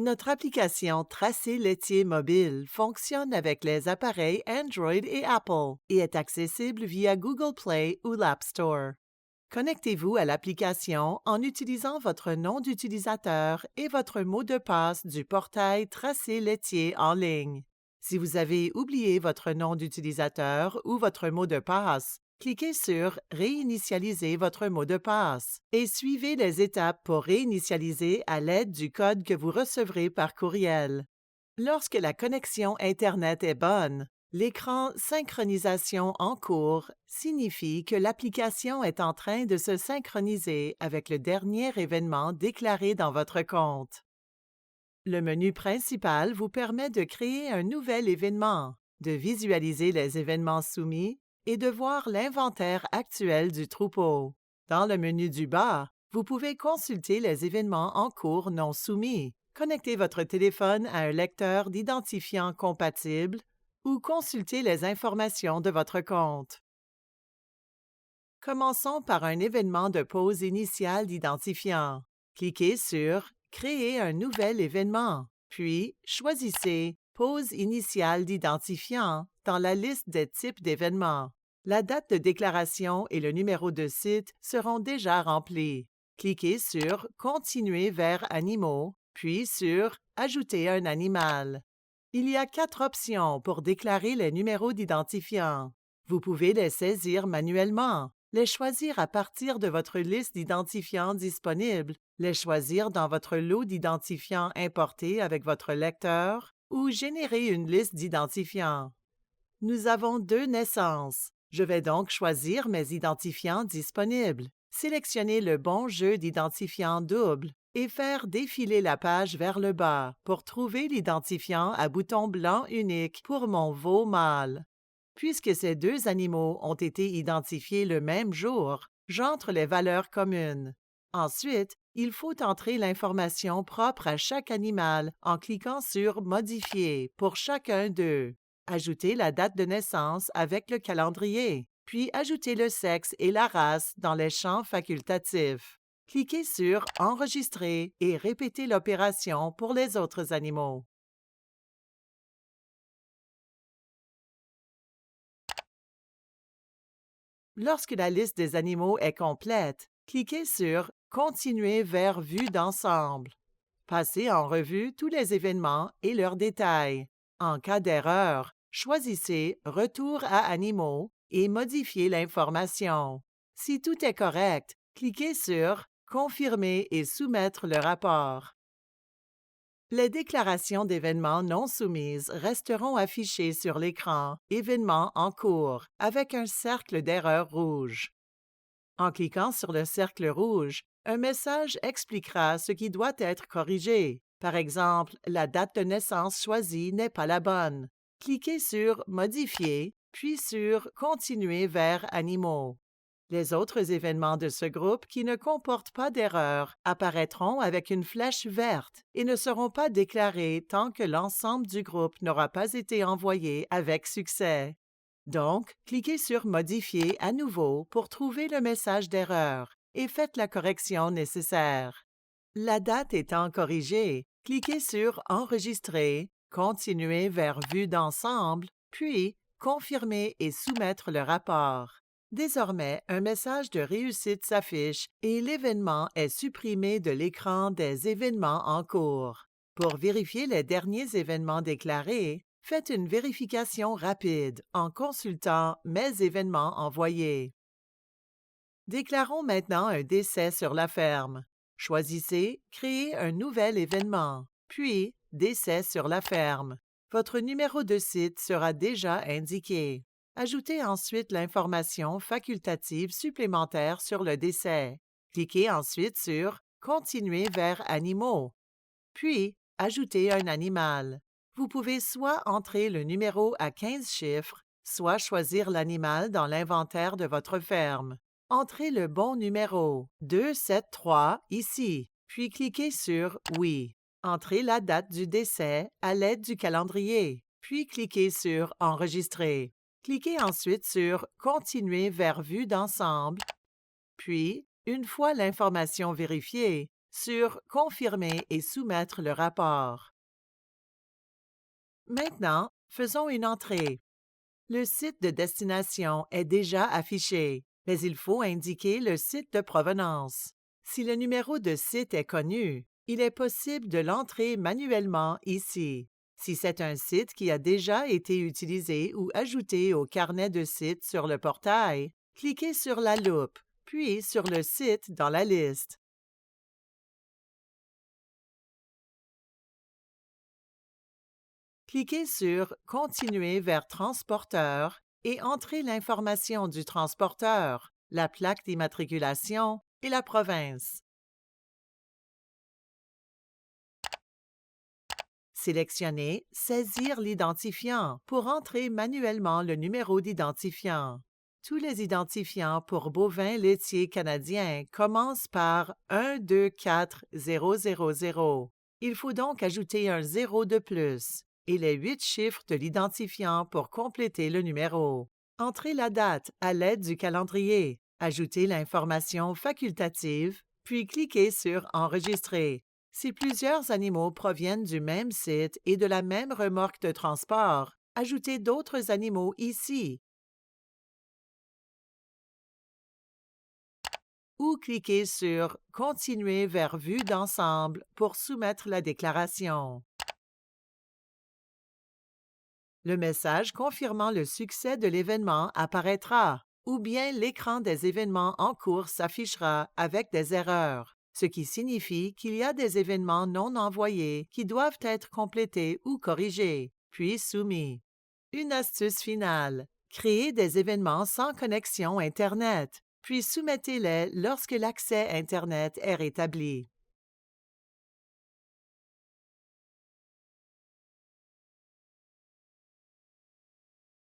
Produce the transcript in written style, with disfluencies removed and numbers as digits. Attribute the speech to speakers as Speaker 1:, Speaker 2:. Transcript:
Speaker 1: Notre application Tracé laitier mobile fonctionne avec les appareils Android et Apple et est accessible via Google Play ou l'App Store. Connectez-vous à l'application en utilisant votre nom d'utilisateur et votre mot de passe du portail Tracé laitier en ligne. Si vous avez oublié votre nom d'utilisateur ou votre mot de passe, cliquez sur « Réinitialiser votre mot de passe » et suivez les étapes pour réinitialiser à l'aide du code que vous recevrez par courriel. Lorsque la connexion Internet est bonne, l'écran « Synchronisation en cours » signifie que l'application est en train de se synchroniser avec le dernier événement déclaré dans votre compte. Le menu principal vous permet de créer un nouvel événement, de visualiser les événements soumis et de voir l'inventaire actuel du troupeau. Dans le menu du bas, vous pouvez consulter les événements en cours non soumis, connecter votre téléphone à un lecteur d'identifiant compatible ou consulter les informations de votre compte. Commençons par un événement de pause initiale d'identifiant. Cliquez sur « Créer un nouvel événement », puis choisissez « Pause initiale d'identifiant » dans la liste des types d'événements. La date de déclaration et le numéro de site seront déjà remplis. Cliquez sur « Continuer vers animaux », puis sur « Ajouter un animal ». Il y a 4 options pour déclarer les numéros d'identifiant. Vous pouvez les saisir manuellement, les choisir à partir de votre liste d'identifiants disponibles, les choisir dans votre lot d'identifiants importés avec votre lecteur ou générer une liste d'identifiants. Nous avons 2 naissances. Je vais donc choisir mes identifiants disponibles, sélectionner le bon jeu d'identifiants double et faire défiler la page vers le bas pour trouver l'identifiant à bouton blanc unique pour mon veau mâle. Puisque ces 2 animaux ont été identifiés le même jour, j'entre les valeurs communes. Ensuite, il faut entrer l'information propre à chaque animal en cliquant sur « Modifier » pour chacun d'eux. Ajoutez la date de naissance avec le calendrier, puis ajoutez le sexe et la race dans les champs facultatifs. Cliquez sur « Enregistrer » et répétez l'opération pour les autres animaux. Lorsque la liste des animaux est complète, cliquez sur « Continuer vers vue d'ensemble ». Passez en revue tous les événements et leurs détails. En cas d'erreur, choisissez « Retour à animaux » et modifiez l'information. Si tout est correct, cliquez sur « Confirmer et soumettre le rapport ». Les déclarations d'événements non soumises resteront affichées sur l'écran « Événements en cours » avec un cercle d'erreur rouge. En cliquant sur le cercle rouge, un message expliquera ce qui doit être corrigé. Par exemple, la date de naissance choisie n'est pas la bonne. Cliquez sur « Modifier » puis sur « Continuer vers animaux ». Les autres événements de ce groupe qui ne comportent pas d'erreur apparaîtront avec une flèche verte et ne seront pas déclarés tant que l'ensemble du groupe n'aura pas été envoyé avec succès. Donc, cliquez sur « Modifier » à nouveau pour trouver le message d'erreur et faites la correction nécessaire. La date étant corrigée, cliquez sur « Enregistrer », Continuer vers vue d'ensemble, puis Confirmer et soumettre le rapport. Désormais, un message de réussite s'affiche et l'événement est supprimé de l'écran des événements en cours. Pour vérifier les derniers événements déclarés, faites une vérification rapide en consultant « Mes événements envoyés ». Déclarons maintenant un décès sur la ferme. Choisissez « Créer un nouvel événement », puis « Décès sur la ferme ». Votre numéro de site sera déjà indiqué. Ajoutez ensuite l'information facultative supplémentaire sur le décès. Cliquez ensuite sur « Continuer vers animaux », puis ajoutez un animal. Vous pouvez soit entrer le numéro à 15 chiffres, soit choisir l'animal dans l'inventaire de votre ferme. Entrez le bon numéro, 273, ici, puis cliquez sur « Oui ». Entrez la date du décès à l'aide du calendrier, puis cliquez sur « Enregistrer ». Cliquez ensuite sur « Continuer vers vue d'ensemble », puis, une fois l'information vérifiée, sur « Confirmer et soumettre le rapport ». Maintenant, faisons une entrée. Le site de destination est déjà affiché, mais il faut indiquer le site de provenance. Si le numéro de site est connu, il est possible de l'entrer manuellement ici. Si c'est un site qui a déjà été utilisé ou ajouté au carnet de sites sur le portail, cliquez sur la loupe, puis sur le site dans la liste. Cliquez sur « Continuer vers transporteur » et entrez l'information du transporteur, la plaque d'immatriculation et la province. Sélectionnez « Saisir l'identifiant » pour entrer manuellement le numéro d'identifiant. Tous les identifiants pour bovins laitiers canadiens commencent par 124000. Il faut donc ajouter un 0 de plus et les 8 chiffres de l'identifiant pour compléter le numéro. Entrez la date à l'aide du calendrier. Ajoutez l'information facultative, puis cliquez sur « Enregistrer ». Si plusieurs animaux proviennent du même site et de la même remorque de transport, ajoutez d'autres animaux ici. Ou cliquez sur « Continuer vers vue d'ensemble » pour soumettre la déclaration. Le message confirmant le succès de l'événement apparaîtra, ou bien l'écran des événements en cours s'affichera avec des erreurs, ce qui signifie qu'il y a des événements non envoyés qui doivent être complétés ou corrigés, puis soumis. Une astuce finale: créez des événements sans connexion Internet, puis soumettez-les lorsque l'accès Internet est rétabli.